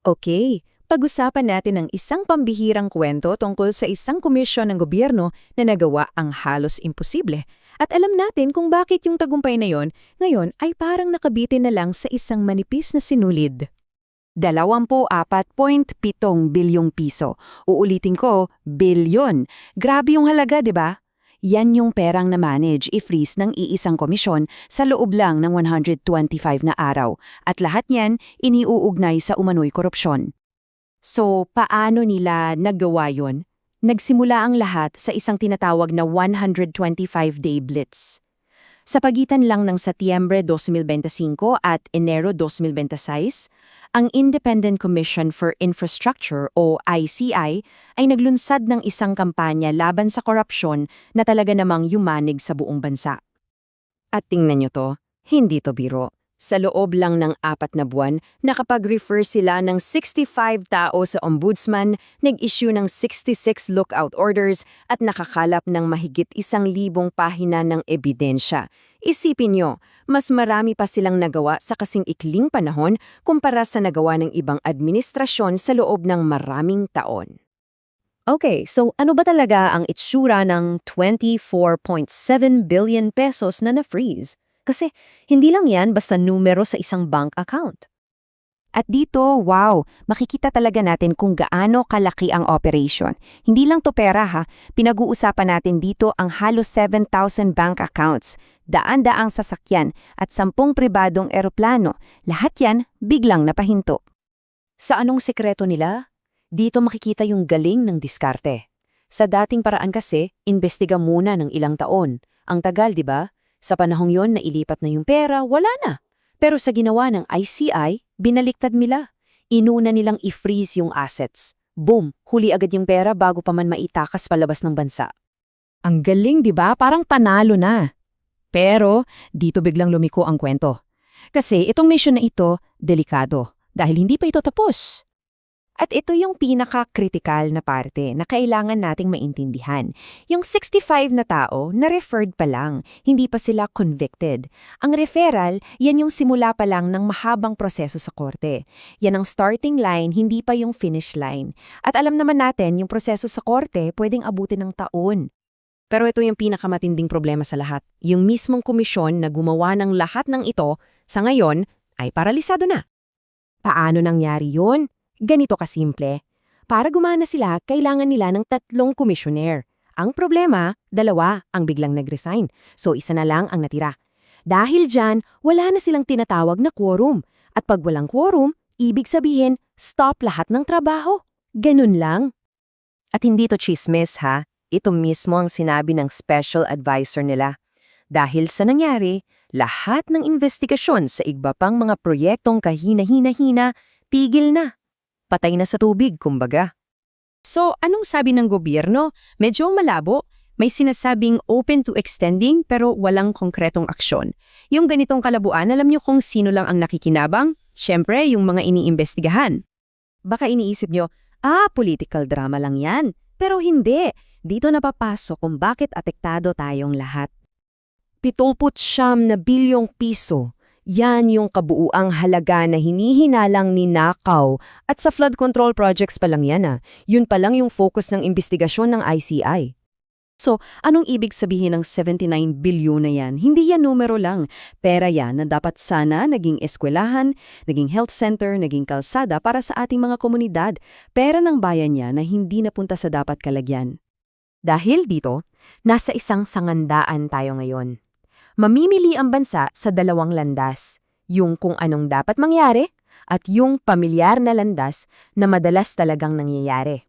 Okay, pag-usapan natin ang isang pambihirang kwento tungkol sa isang komisyon ng gobyerno na nagawa ang halos imposible. At alam natin kung bakit yung tagumpay na yon ngayon ay parang nakabitin na lang sa isang manipis na sinulid. 24.7 bilyong piso. Uulitin ko, bilyon. Grabe yung halaga, di ba? Yan yung perang na-manage i-freeze ng iisang komisyon sa loob lang ng 125 na araw. At lahat yan iniuugnay sa umano'y korupsyon. So, paano nila nagawa yon? Nagsimula ang lahat sa isang tinatawag na 125-day blitz. Sa pagitan lang ng Setyembre 2025 at Enero 2026, ang Independent Commission for Infrastructure o ICI ay naglunsad ng isang kampanya laban sa korupsyon na talaga namang yumanig sa buong bansa. At tingnan nyo to, hindi to biro. Sa loob lang ng 4 na buwan, nakapag-refer sila ng 65 tao sa ombudsman, nag-issue ng 66 lookout orders at nakakalap ng mahigit 1,000 pahina ng ebidensya. Isipin nyo, mas marami pa silang nagawa sa kasing ikling panahon kumpara sa nagawa ng ibang administrasyon sa loob ng maraming taon. Okay, so ano ba talaga ang itsura ng 24.7 billion pesos na na-freeze? Kasi hindi lang yan basta numero sa isang bank account. At dito, wow, makikita talaga natin kung gaano kalaki ang operation. Hindi lang to pera ha, pinag-uusapan natin dito ang halos 7,000 bank accounts, daan-daang sasakyan at 10 pribadong eroplano. Lahat yan biglang napahinto. Sa anong sekreto nila? Dito makikita yung galing ng diskarte. Sa dating paraan kasi, imbestiga muna ng ilang taon. Ang tagal, di ba? Sa panahong yon na ilipat na yung pera, wala na. Pero sa ginawa ng ICI, binaliktad nila. Inuna nilang i-freeze yung assets. Boom! Huli agad yung pera bago pa man maitakas palabas ng bansa. Ang galing, di ba? Parang panalo na. Pero dito biglang lumiko ang kwento. Kasi itong mission na ito, delikado. Dahil hindi pa ito tapos. At ito yung pinaka-critical na parte na kailangan nating maintindihan. Yung 65 na tao, na-referred pa lang, hindi pa sila convicted. Ang referral, yan yung simula pa lang ng mahabang proseso sa korte. Yan ang starting line, hindi pa yung finish line. At alam naman natin, yung proseso sa korte pwedeng abutin ng taon. Pero ito yung pinakamatinding problema sa lahat. Yung mismong komisyon na gumawa ng lahat ng ito, sa ngayon, ay paralisado na. Paano nangyari yun? Ganito kasimple. Para gumana sila, kailangan nila ng 3 komisyoner. Ang problema, 2 ang biglang nag-resign. So isa na lang ang natira. Dahil dyan, wala na silang tinatawag na quorum. At pag walang quorum, ibig sabihin, stop lahat ng trabaho. Ganun lang. At hindi to chismis ha. Ito mismo ang sinabi ng special advisor nila. Dahil sa nangyari, lahat ng investigasyon sa iba pang mga proyektong kahina-hina-hina, tigil na. Patay na sa tubig, kumbaga. So, anong sabi ng gobyerno? Medyo malabo. May sinasabing open to extending pero walang konkretong aksyon. Yung ganitong kalabuan, alam nyo kung sino lang ang nakikinabang? Siyempre, yung mga iniimbestigahan. Baka iniisip nyo, political drama lang yan. Pero hindi. Dito napapasok kung bakit apektado tayong lahat. 79 na bilyong piso. Yan yung kabuuang halaga na hinihinalang ni Nakaw. At sa flood control projects pa lang yan. Yun pa lang yung focus ng investigasyon ng ICI. So, anong ibig sabihin ng 79 bilyon na yan? Hindi yan numero lang. Pera yan na dapat sana naging eskwelahan, naging health center, naging kalsada para sa ating mga komunidad. Pera ng bayan niya na hindi napunta sa dapat kalagyan. Dahil dito, nasa isang sangandaan tayo ngayon. Mamimili ang bansa sa 2 landas, yung kung anong dapat mangyari at yung pamilyar na landas na madalas talagang nangyayari.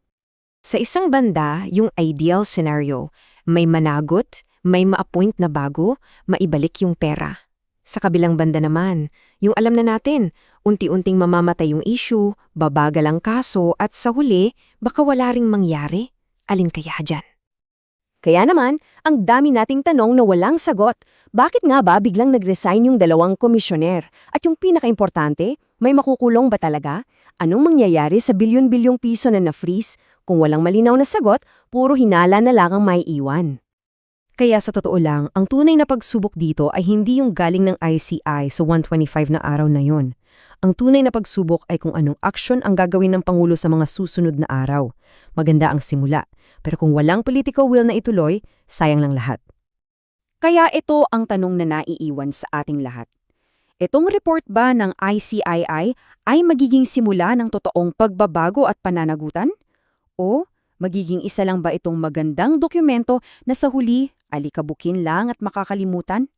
Sa isang banda, yung ideal scenario, may managot, may ma-appoint na bago, maibalik yung pera. Sa kabilang banda naman, yung alam na natin, unti-unting mamamatay yung issue, babagal ang kaso at sa huli, baka wala ring mangyari. Alin kaya dyan? Kaya naman, ang dami nating tanong na walang sagot. Bakit nga ba biglang nag-resign yung 2 komisyoner? At yung pinaka-importante, may makukulong ba talaga? Anong mangyayari sa bilyon-bilyong piso na na-freeze? Kung walang malinaw na sagot, puro hinala na lang ang may iwan. Kaya sa totoo lang, ang tunay na pagsubok dito ay hindi yung galing ng ICI sa 125 na araw na yon. Ang tunay na pagsubok ay kung anong aksyon ang gagawin ng Pangulo sa mga susunod na araw. Maganda ang simula, pero kung walang political will na ituloy, sayang lang lahat. Kaya ito ang tanong na naiiwan sa ating lahat. Itong report ba ng ICII ay magiging simula ng totoong pagbabago at pananagutan? O magiging isa lang ba itong magandang dokumento na sa huli, alikabukin lang at makakalimutan?